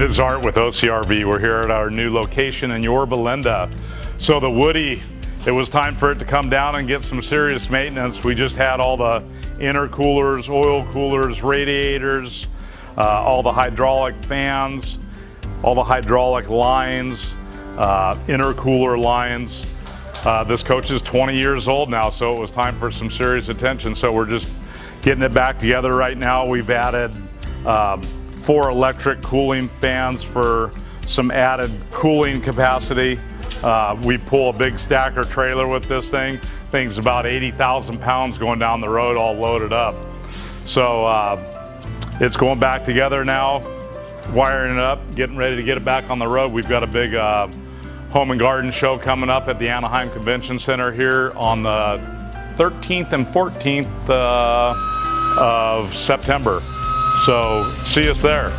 this is Art with OCRV. We're here at our new location in Yorba Linda. So the Woody, it was time for it to come down and get some serious maintenance. We just had all the intercoolers, oil coolers, radiators, all the hydraulic fans, all the hydraulic lines, intercooler lines. This coach is 20 years old now, so it was time for some serious attention. So we're just getting it back together right now. We've added 4 electric cooling fans for some added cooling capacity. We pull a big stacker trailer with this thing. Thing's about 80,000 pounds going down the road, all loaded up. So it's going back together now, wiring it up, getting ready to get it back on the road. We've got a big home and garden show coming up at the Anaheim Convention Center here on the 13th and 14th of September. So see us there.